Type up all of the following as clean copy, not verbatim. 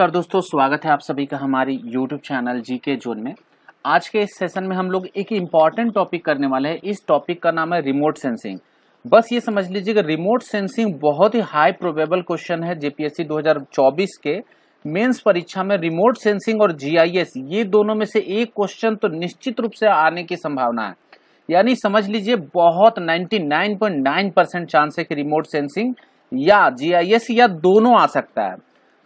नमस्कार दोस्तों, स्वागत है आप सभी का हमारी YouTube चैनल जीके जोन में। आज के इस सेशन में हम लोग एक इम्पॉर्टेंट टॉपिक करने वाले हैं। इस टॉपिक का नाम है रिमोट सेंसिंग। बस ये समझ लीजिएगा, रिमोट सेंसिंग बहुत ही हाई प्रोबेबल क्वेश्चन है। जेपीएससी 2024 के मेंस परीक्षा में रिमोट सेंसिंग और जीआईएस, ये दोनों में से एक क्वेश्चन तो निश्चित रूप से आने की संभावना है। यानी समझ लीजिए बहुत 99.9% चांस है कि रिमोट सेंसिंग या जीआईएस या दोनों आ सकता है।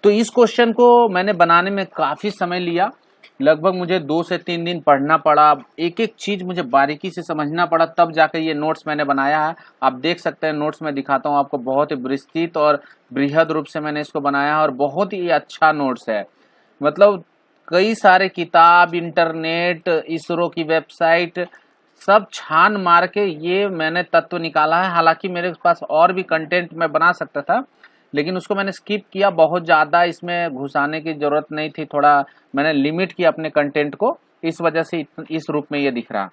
तो इस क्वेश्चन को मैंने बनाने में काफी समय लिया। लगभग मुझे 2 से 3 दिन पढ़ना पड़ा, एक एक चीज मुझे बारीकी से समझना पड़ा, तब जाकर ये नोट्स मैंने बनाया है। आप देख सकते हैं, नोट्स में दिखाता हूँ आपको। बहुत ही विस्तृत और बृहद रूप से मैंने इसको बनाया है और बहुत ही अच्छा नोट्स है। मतलब कई सारे किताब, इंटरनेट, इसरो की वेबसाइट, सब छान मार के ये मैंने तत्व निकाला है। हालांकि मेरे पास और भी कंटेंट मैं बना सकता था, लेकिन उसको मैंने स्किप किया। बहुत ज़्यादा इसमें घुसाने की ज़रूरत नहीं थी, थोड़ा मैंने लिमिट किया अपने कंटेंट को, इस वजह से इस रूप में ये दिख रहा।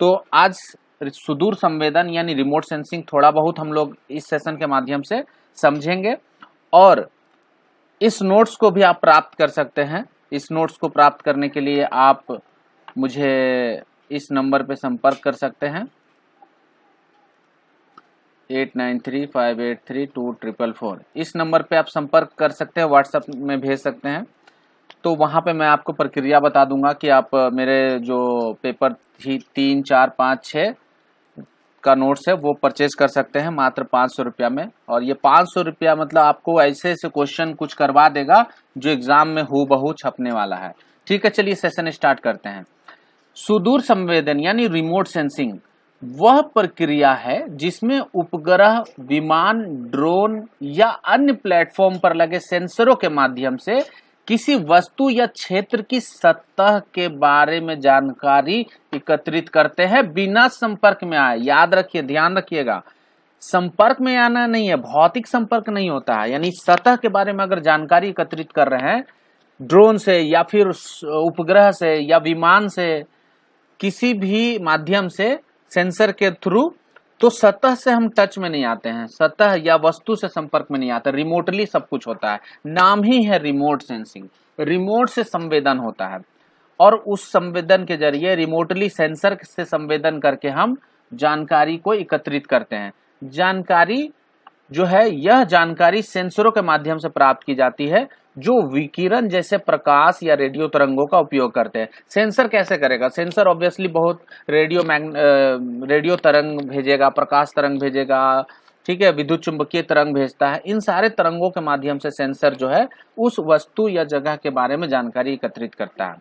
तो आज सुदूर संवेदन यानी रिमोट सेंसिंग थोड़ा बहुत हम लोग इस सेशन के माध्यम से समझेंगे, और इस नोट्स को भी आप प्राप्त कर सकते हैं। इस नोट्स को प्राप्त करने के लिए आप मुझे इस नंबर पे संपर्क कर सकते हैं, 8935832444। इस नंबर पे आप संपर्क कर सकते हैं, व्हाट्सएप में भेज सकते हैं। तो वहाँ पे मैं आपको प्रक्रिया बता दूंगा कि आप मेरे जो पेपर 3, 4, 5, 6 का नोट्स है वो परचेज कर सकते हैं मात्र 500 रुपया में। और ये 500 रुपया मतलब आपको ऐसे ऐसे क्वेश्चन कुछ करवा देगा जो एग्जाम में हूबहू छपने वाला है। ठीक है, चलिए सेशन स्टार्ट करते हैं। सुदूर संवेदन यानी रिमोट सेंसिंग वह प्रक्रिया है जिसमें उपग्रह, विमान, ड्रोन या अन्य प्लेटफॉर्म पर लगे सेंसरों के माध्यम से किसी वस्तु या क्षेत्र की सतह के बारे में जानकारी एकत्रित करते हैं बिना संपर्क में आए। याद रखिए, ध्यान रखिएगा, संपर्क में आना नहीं है, भौतिक संपर्क नहीं होता है। यानी सतह के बारे में अगर जानकारी एकत्रित कर रहे हैं ड्रोन से या फिर उपग्रह से या विमान से, किसी भी माध्यम से, सेंसर के थ्रू, तो सतह से हम टच में नहीं आते हैं, सतह या वस्तु से संपर्क में नहीं आते, रिमोटली सब कुछ होता है। नाम ही है रिमोट सेंसिंग। रिमोट से संवेदन होता है और उस संवेदन के जरिए रिमोटली सेंसर से संवेदन करके हम जानकारी को एकत्रित करते हैं। जानकारी जो है, यह जानकारी सेंसरों के माध्यम से प्राप्त की जाती है जो विकिरण जैसे प्रकाश या रेडियो तरंगों का उपयोग करते हैं। सेंसर कैसे करेगा? सेंसर ऑब्वियसली बहुत रेडियो तरंग भेजेगा, प्रकाश तरंग भेजेगा, ठीक है, विद्युत चुंबकीय तरंग भेजता है। इन सारे तरंगों के माध्यम से सेंसर जो है उस वस्तु या जगह के बारे में जानकारी एकत्रित करता है।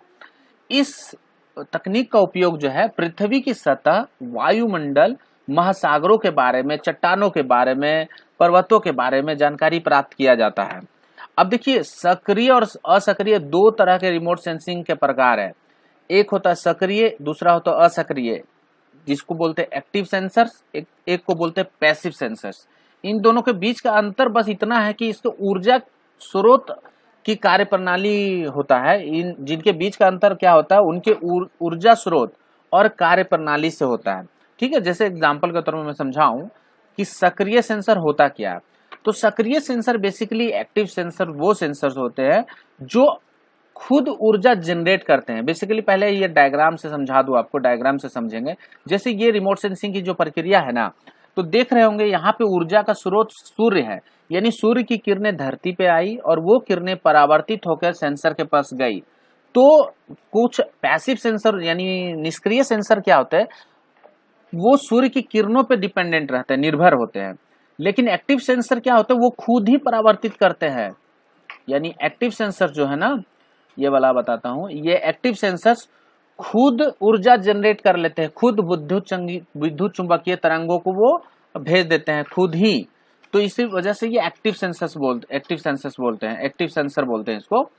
इस तकनीक का उपयोग जो है पृथ्वी की सतह, वायुमंडल, महासागरों के बारे में, चट्टानों के बारे में, पर्वतों के बारे में जानकारी प्राप्त किया जाता है। अब देखिए, सक्रिय और असक्रिय दो तरह के रिमोट सेंसिंग के प्रकार है। एक होता है सक्रिय, दूसरा होता है असक्रिय, जिसको बोलते हैं एक्टिव सेंसर्स, एक को बोलते हैं पैसिव सेंसर्स। इन दोनों के बीच का अंतर बस इतना है कि इसको ऊर्जा स्रोत की कार्यप्रणाली होता है। इन जिनके बीच का अंतर क्या होता है, उनके ऊर्जा स्रोत और कार्यप्रणाली से होता है। ठीक है, जैसे एग्जांपल के तौर पर मैं समझाऊं कि सक्रिय सेंसर होता क्या है। तो सक्रिय सेंसर बेसिकली एक्टिव सेंसर वो सेंसर्स होते हैं जो खुद ऊर्जा जनरेट करते हैं। बेसिकली पहले ये डायग्राम से समझा दूं आपको, डायग्राम से समझेंगे। जैसे ये रिमोट सेंसिंग की जो प्रक्रिया है ना, तो देख रहे होंगे यहाँ पे ऊर्जा का स्रोत सूर्य है। यानी सूर्य की किरणें धरती पे आई और वो किरणें परावर्तित होकर सेंसर के पास गई। तो कुछ पैसिव सेंसर यानी निष्क्रिय सेंसर क्या होते हैं, वो सूर्य की किरणों पे डिपेंडेंट रहते हैं, निर्भर होते हैं। लेकिन एक्टिव सेंसर क्या होते हैं, वो खुद ही परावर्तित करते हैं। यानी एक्टिव सेंसर जो है ना, ये वाला बताता हूं, ये एक्टिव सेंसर्स खुद ऊर्जा जनरेट कर लेते हैं, खुद विद्युत चुंबकीय तरंगों को वो भेज देते हैं खुद ही। तो इसी वजह से ये एक्टिव सेंसर बोलते हैं इसको।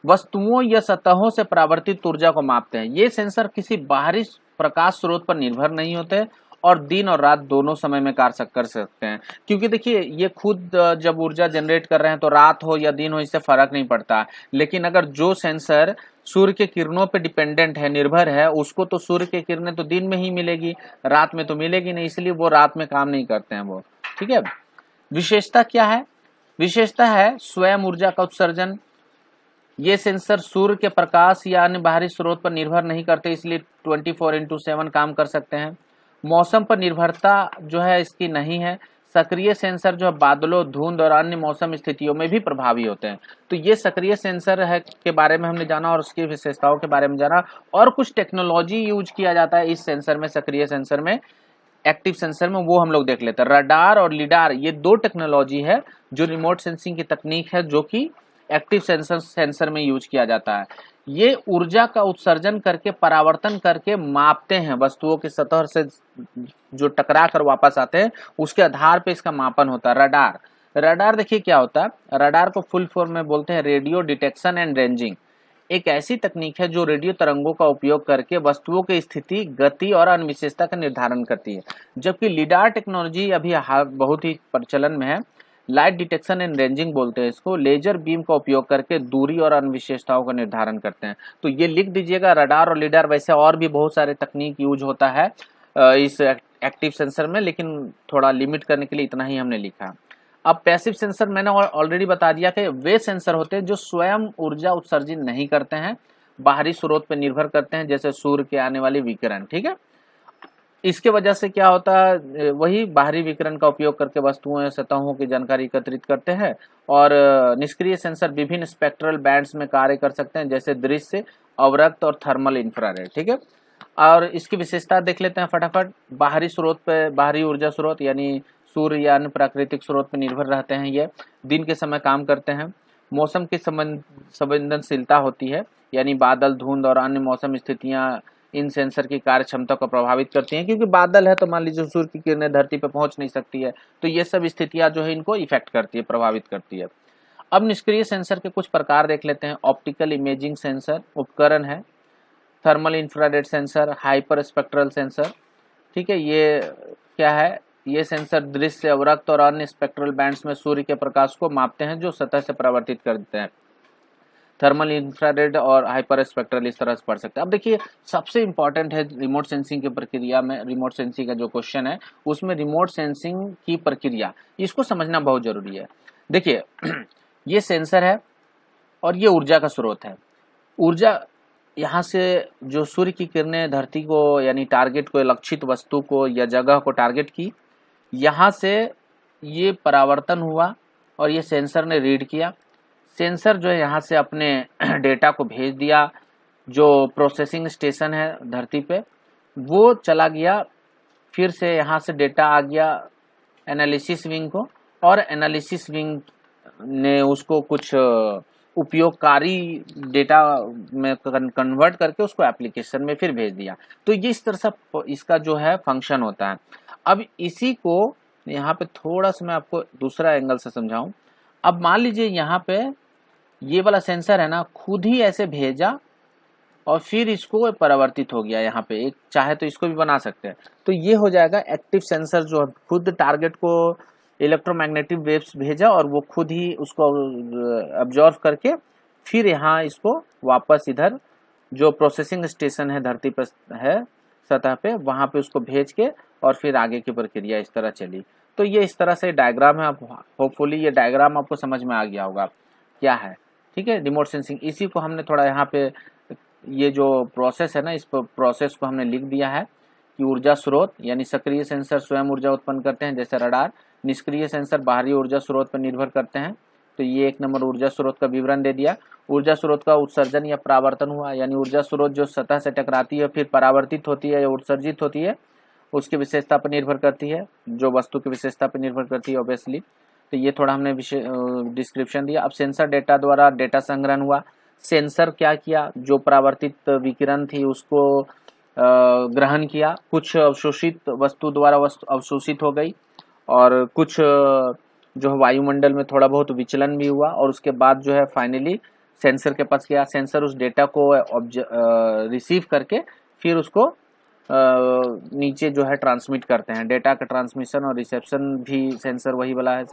वस्तुओं या सतहों से परावर्तित ऊर्जा को मापते हैं। ये सेंसर किसी बाहरी प्रकाश स्रोत पर निर्भर नहीं होते और दिन और रात दोनों समय में कार्य कर सकते हैं। क्योंकि देखिए, ये खुद जब ऊर्जा जनरेट कर रहे हैं तो रात हो या दिन हो इससे फर्क नहीं पड़ता। लेकिन अगर जो सेंसर सूर्य के किरणों पे डिपेंडेंट है, निर्भर है, उसको तो सूर्य की किरणें तो दिन में ही मिलेगी, रात में तो मिलेगी नहीं, इसलिए वो रात में काम नहीं करते हैं वो। ठीक है, विशेषता क्या है? विशेषता है स्वयं ऊर्जा का उत्सर्जन, ये सेंसर सूर्य के प्रकाश या अन्य बाहरी स्रोत पर निर्भर नहीं करते, इसलिए 24/7 काम कर सकते हैं। मौसम पर निर्भरता जो है इसकी नहीं है। सक्रिय सेंसर जो है बादलों, धुंध और अन्य मौसम स्थितियों में भी प्रभावी होते हैं। तो ये सक्रिय सेंसर है के बारे में हमने जाना और उसकी विशेषताओं के बारे में जाना, और कुछ टेक्नोलॉजी यूज किया जाता है इस सेंसर में, सक्रिय सेंसर में, एक्टिव सेंसर में, वो हम लोग देख लेते हैं। रडार और लिडार ये दो टेक्नोलॉजी है जो रिमोट सेंसिंग की तकनीक है, जो कि एक्टिव सेंसर में यूज किया जाता है। ये ऊर्जा का उत्सर्जन करके, परावर्तन करके मापते हैं वस्तुओं की सतह से जो टकरा कर वापस आते हैं, उसके आधार पे इसका मापन होता है। रडार, रडार देखिए क्या होता है। रडार को फुल फॉर्म में बोलते हैं रेडियो डिटेक्शन एंड रेंजिंग। एक ऐसी तकनीक है जो रेडियो तरंगों का उपयोग करके वस्तुओं की स्थिति, गति और अन्य विशेषता का निर्धारण करती है। जबकि लिडार टेक्नोलॉजी अभी बहुत ही प्रचलन में है। लाइट डिटेक्शन एंड रेंजिंग बोलते हैं इसको। लेजर बीम का उपयोग करके दूरी और अन्य विशेषताओं का निर्धारण करते हैं। तो ये लिख दीजिएगा, रडार और लिडार। वैसे और भी बहुत सारे तकनीक यूज होता है इस एक्टिव सेंसर में, लेकिन थोड़ा लिमिट करने के लिए इतना ही हमने लिखा। अब पैसिव सेंसर मैंने ऑलरेडी बता दिया कि वे सेंसर होते हैं जो स्वयं ऊर्जा उत्सर्जित नहीं करते हैं, बाहरी स्रोत पर निर्भर करते हैं, जैसे सूर्य के आने वाले विकिरण। ठीक है, इसके वजह से क्या होता है, वही बाहरी विकिरण का उपयोग करके वस्तुओं या सतहों की जानकारी एकत्रित करते हैं। और निष्क्रिय सेंसर विभिन्न स्पेक्ट्रल बैंड्स में कार्य कर सकते हैं, जैसे दृश्य, अवरक्त और थर्मल इंफ्रारेड। ठीक है, और इसकी विशेषता देख लेते हैं फटाफट। बाहरी स्रोत पे, बाहरी ऊर्जा स्रोत यानी सूर्य या अन्य प्राकृतिक स्रोत पर निर्भर रहते हैं। ये दिन के समय काम करते हैं। मौसम की संवेदनशीलता होती है, यानी बादल, धुंध और अन्य मौसम स्थितियां इन सेंसर की कार्य क्षमता को प्रभावित करती हैं, क्योंकि बादल है तो मान लीजिए सूर्य की किरणें धरती पर पहुंच नहीं सकती है, तो ये सब स्थितियां जो है इनको इफेक्ट करती है, प्रभावित करती है। अब निष्क्रिय सेंसर के कुछ प्रकार देख लेते हैं। ऑप्टिकल इमेजिंग सेंसर उपकरण है, thermal infrared sensor, hyper spectral sensor. ठीक है, ये क्या है, ये सेंसर दृश्य, अवरक्त और अन्य स्पेक्ट्रल बैंड्स में सूर्य के प्रकाश को मापते हैं, जो सतह से परावर्तित कर देते हैं। थर्मल, इंफ्रारेड और हाइपर स्पेक्ट्रल इस तरह से पढ़ सकते हैं। अब देखिए, सबसे इंपॉर्टेंट है रिमोट सेंसिंग की प्रक्रिया में, रिमोट सेंसिंग का जो क्वेश्चन है उसमें रिमोट सेंसिंग की प्रक्रिया, इसको समझना बहुत जरूरी है। देखिए ये सेंसर है और ये ऊर्जा का स्रोत है। ऊर्जा यहाँ से जो सूर्य की किरणें धरती को, यानी टारगेट को, लक्षित वस्तु को या जगह को टारगेट की, यहाँ से ये परावर्तन हुआ और ये सेंसर ने रीड किया। सेंसर जो है यहाँ से अपने डेटा को भेज दिया, जो प्रोसेसिंग स्टेशन है धरती पे, वो चला गया। फिर से यहाँ से डेटा आ गया एनालिसिस विंग को, और एनालिसिस विंग ने उसको कुछ उपयोगकारी डेटा में कन्वर्ट करके उसको एप्लीकेशन में फिर भेज दिया। तो ये इस तरह से इसका जो है फंक्शन होता है। अब इसी को यहाँ पे थोड़ा सा मैं आपको दूसरा एंगल से समझाऊं। अब मान लीजिए यहाँ पे ये वाला सेंसर है ना, खुद ही ऐसे भेजा और फिर इसको परावर्तित हो गया। यहाँ पे एक चाहे तो इसको भी बना सकते हैं, तो ये हो जाएगा एक्टिव सेंसर, जो खुद टारगेट को इलेक्ट्रोमैग्नेटिक वेव्स भेजा और वो खुद ही उसको अब्जॉर्व करके फिर यहाँ इसको वापस इधर जो प्रोसेसिंग स्टेशन है धरती पर है सतह पे, वहां पे उसको भेज के और फिर आगे की प्रक्रिया इस तरह चली। तो ये इस तरह से डायग्राम है। आप होपफुली ये डायग्राम आपको समझ में आ गया होगा क्या है। ठीक है, रिमोट सेंसिंग, इसी को हमने थोड़ा यहाँ पे ये जो प्रोसेस है ना, इस प्रोसेस को हमने लिख दिया है कि ऊर्जा स्रोत यानी सक्रिय सेंसर स्वयं ऊर्जा उत्पन्न करते हैं, जैसे रडार। निष्क्रिय सेंसर बाहरी ऊर्जा स्रोत पर निर्भर करते हैं। तो ये एक नंबर ऊर्जा स्रोत का विवरण दे दिया। ऊर्जा स्रोत का उत्सर्जन या परावर्तन हुआ, यानी ऊर्जा स्रोत जो सतह से टकराती है फिर परावर्तित होती है या उत्सर्जित होती है, उसकी विशेषता पर निर्भर करती है, जो वस्तु की विशेषता पर निर्भर करती है ऑब्वियसली। तो ये थोड़ा हमने डिस्क्रिप्शन दिया। अब सेंसर डेटा द्वारा डेटा संग्रहण हुआ। सेंसर क्या किया, जो परावर्तित विकिरण थी उसको ग्रहण किया, कुछ अवशोषित वस्तु द्वारा अवशोषित हो गई, और कुछ जो है वायुमंडल में थोड़ा बहुत विचलन भी हुआ, और उसके बाद जो है फाइनली सेंसर के पास गया। सेंसर उस डेटा को रिसीव करके फिर उसको नीचे जो है ट्रांसमिट करते हैं। डेटा का ट्रांसमिशन और रिसेप्शन भी सेंसर वही वाला है।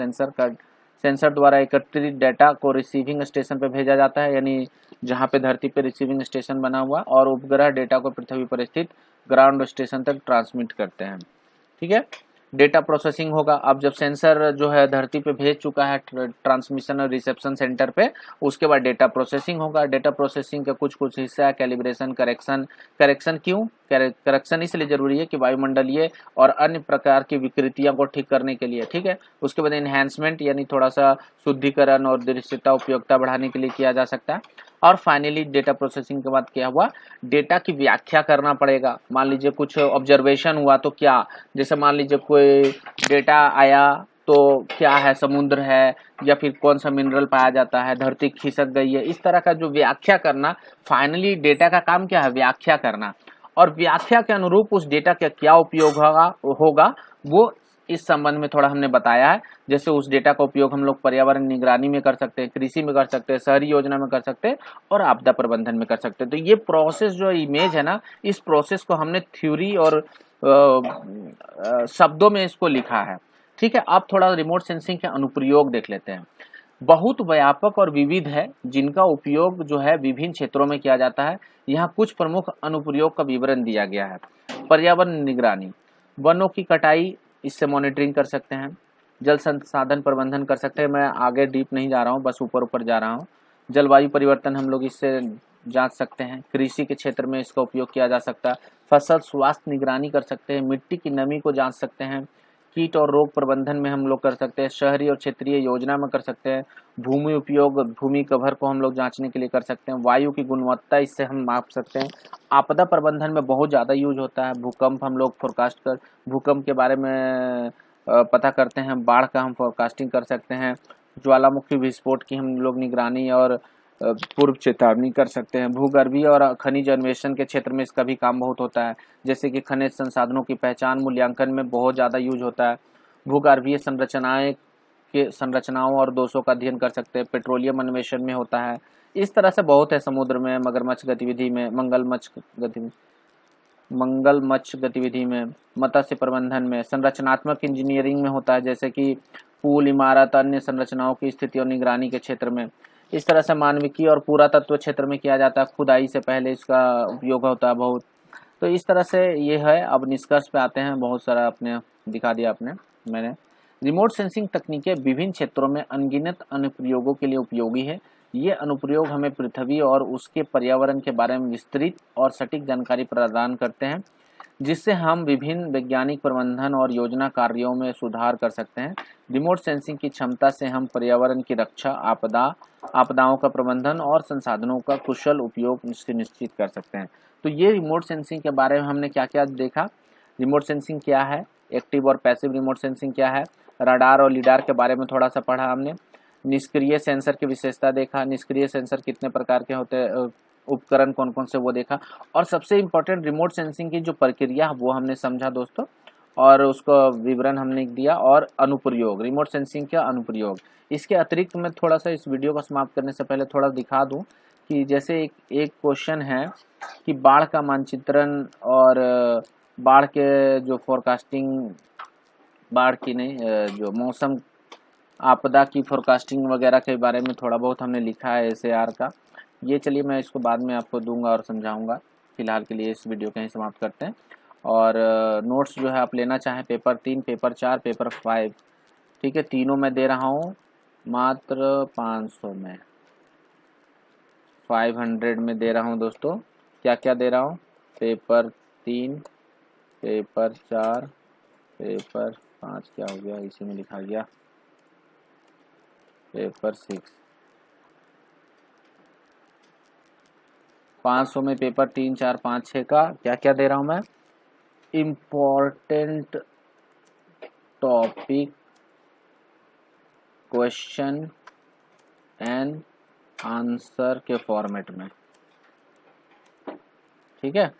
सेंसर द्वारा एकत्रित डेटा को रिसीविंग स्टेशन पर भेजा जाता है, यानी जहाँ पे धरती पे रिसीविंग स्टेशन बना हुआ, और उपग्रह डेटा को पृथ्वी पर स्थित ग्राउंड स्टेशन तक ट्रांसमिट करते हैं। ठीक है, डेटा प्रोसेसिंग होगा। अब जब सेंसर जो है धरती पे भेज चुका है ट्रांसमिशन और रिसेप्शन सेंटर पे, उसके बाद डेटा प्रोसेसिंग होगा। डेटा प्रोसेसिंग का कुछ कुछ हिस्सा है कैलिब्रेशन, करेक्शन। करेक्शन क्यों? करेक्शन इसलिए जरूरी है कि वायुमंडलीय और अन्य प्रकार की विकृतियों को ठीक करने के लिए, ठीक है। उसके बाद एनहांसमेंट यानी थोड़ा सा शुद्धिकरण और दृश्यता उपयोगिता बढ़ाने के लिए किया जा सकता है। और फाइनली डेटा प्रोसेसिंग के बाद क्या हुआ, डेटा की व्याख्या करना पड़ेगा। मान लीजिए कुछ ऑब्जर्वेशन हुआ तो क्या, जैसे मान लीजिए कोई डेटा आया तो क्या है, समुद्र है या फिर कौन सा मिनरल पाया जाता है, धरती खिसक गई है, इस तरह का जो व्याख्या करना। फाइनली डेटा का काम क्या है, व्याख्या करना। और व्याख्या के अनुरूप उस डेटा का क्या उपयोग होगा वो इस संबंध में थोड़ा हमने बताया है। जैसे उस डेटा का उपयोग हम लोग पर्यावरण निगरानी में कर सकते हैं, कृषि में कर सकते हैं, शहरी योजना में कर सकते हैं और आपदा प्रबंधन में कर सकते हैं। तो ये प्रोसेस जो इमेज है ना, इस प्रोसेस को हमने थ्योरी और शब्दों में इसको लिखा है, ठीक है। अब थोड़ा रिमोट सेंसिंग के अनुप्रयोग देख लेते हैं। बहुत व्यापक और विविध है, जिनका उपयोग जो है विभिन्न क्षेत्रों में किया जाता है। यहाँ कुछ प्रमुख अनुप्रयोग का विवरण दिया गया है। पर्यावरण निगरानी, वनों की कटाई, इससे मॉनिटरिंग कर सकते हैं। जल संसाधन प्रबंधन कर सकते हैं। मैं आगे डीप नहीं जा रहा हूँ, बस ऊपर ऊपर जा रहा हूँ। जलवायु परिवर्तन हम लोग इससे जांच सकते हैं। कृषि के क्षेत्र में इसका उपयोग किया जा सकता है। फसल स्वास्थ्य निगरानी कर सकते हैं। मिट्टी की नमी को जांच सकते हैं। कीट और रोग प्रबंधन में हम लोग कर सकते हैं। शहरी और क्षेत्रीय योजना में कर सकते हैं। भूमि उपयोग, भूमि कवर को हम लोग जांचने के लिए कर सकते हैं। वायु की गुणवत्ता, इससे हम माप सकते हैं। आपदा प्रबंधन में बहुत ज़्यादा यूज होता है। भूकंप हम लोग फोरकास्ट कर, भूकंप के बारे में पता करते हैं। बाढ़ का हम फोरकास्टिंग कर सकते हैं। ज्वालामुखी विस्फोट की हम लोग निगरानी और पूर्व चेतावनी कर सकते हैं। भूगर्भीय और खनिज अन्वेषण के क्षेत्र में इसका भी काम बहुत होता है। जैसे कि खनिज संसाधनों की पहचान मूल्यांकन में बहुत ज़्यादा यूज होता है। भूगर्भीय संरचनाओं और दोषों का अध्ययन कर सकते हैं। पेट्रोलियम अन्वेषण में होता है। इस तरह से बहुत है। समुद्र में मगरमच्छ गतिविधि में, मंगलमच्छ गतिविधि में, मत्स्य प्रबंधन में, संरचनात्मक इंजीनियरिंग में होता है, जैसे कि पुल, इमारत, अन्य संरचनाओं की स्थिति और निगरानी के क्षेत्र में। इस तरह से मानविकी और पुरातत्व क्षेत्र में किया जाता है। खुदाई से पहले इसका उपयोग होता है बहुत। तो इस तरह से ये है। अब निष्कर्ष पे आते हैं। बहुत सारा आपने दिखा दिया मैंने। रिमोट सेंसिंग तकनीकें विभिन्न क्षेत्रों में अनगिनत अनुप्रयोगों के लिए उपयोगी है। ये अनुप्रयोग हमें पृथ्वी और उसके पर्यावरण के बारे में विस्तृत और सटीक जानकारी प्रदान करते हैं, जिससे हम विभिन्न वैज्ञानिक प्रबंधन और योजना कार्यों में सुधार कर सकते हैं। रिमोट सेंसिंग की क्षमता से हम पर्यावरण की रक्षा, आपदाओं का प्रबंधन और संसाधनों का कुशल उपयोग सुनिश्चित कर सकते हैं। तो ये रिमोट सेंसिंग के बारे में हमने क्या क्या देखा। रिमोट सेंसिंग क्या है, एक्टिव और पैसिव रिमोट सेंसिंग क्या है, रडार और लीडार के बारे में थोड़ा सा पढ़ा हमने। निष्क्रिय सेंसर की विशेषता देखा। निष्क्रिय सेंसर कितने प्रकार के होते हैं, उपकरण कौन कौन से वो देखा। और सबसे इम्पोर्टेंट रिमोट सेंसिंग की जो प्रक्रिया वो हमने समझा दोस्तों, और उसका विवरण हमने दिया। और अनुप्रयोग, रिमोट सेंसिंग का अनुप्रयोग। इसके अतिरिक्त मैं थोड़ा सा इस वीडियो को समाप्त करने से पहले थोड़ा दिखा दूं कि जैसे एक क्वेश्चन है कि बाढ़ का मानचित्रण और बाढ़ के जो फोरकास्टिंग, बाढ़ की नहीं, जो मौसम आपदा की फोरकास्टिंग वगैरह के बारे में थोड़ा बहुत हमने लिखा है SAR का। ये चलिए मैं इसको बाद में आपको दूंगा और समझाऊंगा। फिलहाल के लिए इस वीडियो को यहीं समाप्त करते हैं। और नोट्स जो है आप लेना चाहें, पेपर 3, पेपर 4, पेपर 5, ठीक है, तीनों मैं दे रहा हूँ मात्र 500 में, 500 में दे रहा हूँ दोस्तों। क्या क्या दे रहा हूँ, पेपर 3, पेपर 4, पेपर 5, क्या हो गया इसी में लिखा गया, पेपर 6। 500 में पेपर 3, 4, 5, 6 का क्या क्या दे रहा हूँ मैं, important topic question and answer के फॉर्मेट में, ठीक है।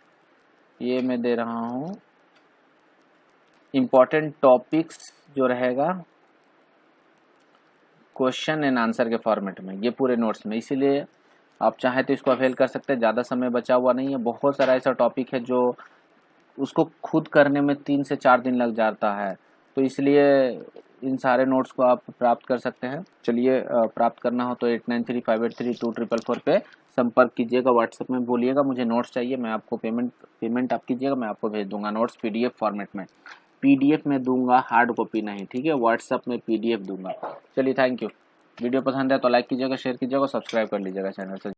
ये मैं दे रहा हूँ इम्पोर्टेंट टॉपिक्स जो रहेगा क्वेश्चन एंड आंसर के फॉर्मेट में, ये पूरे नोट्स में। इसीलिए आप चाहें तो इसको अवेल कर सकते हैं, ज़्यादा समय बचा हुआ नहीं है। बहुत सारा ऐसा टॉपिक है जो उसको खुद करने में 3 से 4 दिन लग जाता है, तो इसलिए इन सारे नोट्स को आप प्राप्त कर सकते हैं। चलिए, प्राप्त करना हो तो 8935832444 पे संपर्क कीजिएगा। व्हाट्सएप में बोलिएगा मुझे नोट्स चाहिए, मैं आपको पेमेंट आप कीजिएगा, मैं आपको भेज दूंगा नोट्स PDF फॉर्मेट में। PDF में दूंगा, हार्ड कॉपी नहीं, ठीक है, व्हाट्सएप में PDF दूंगा। चलिए थैंक यू। वीडियो पसंद है तो लाइक कीजिएगा, शेयर कीजिएगा, सब्सक्राइब कर लीजिएगा चैनल से।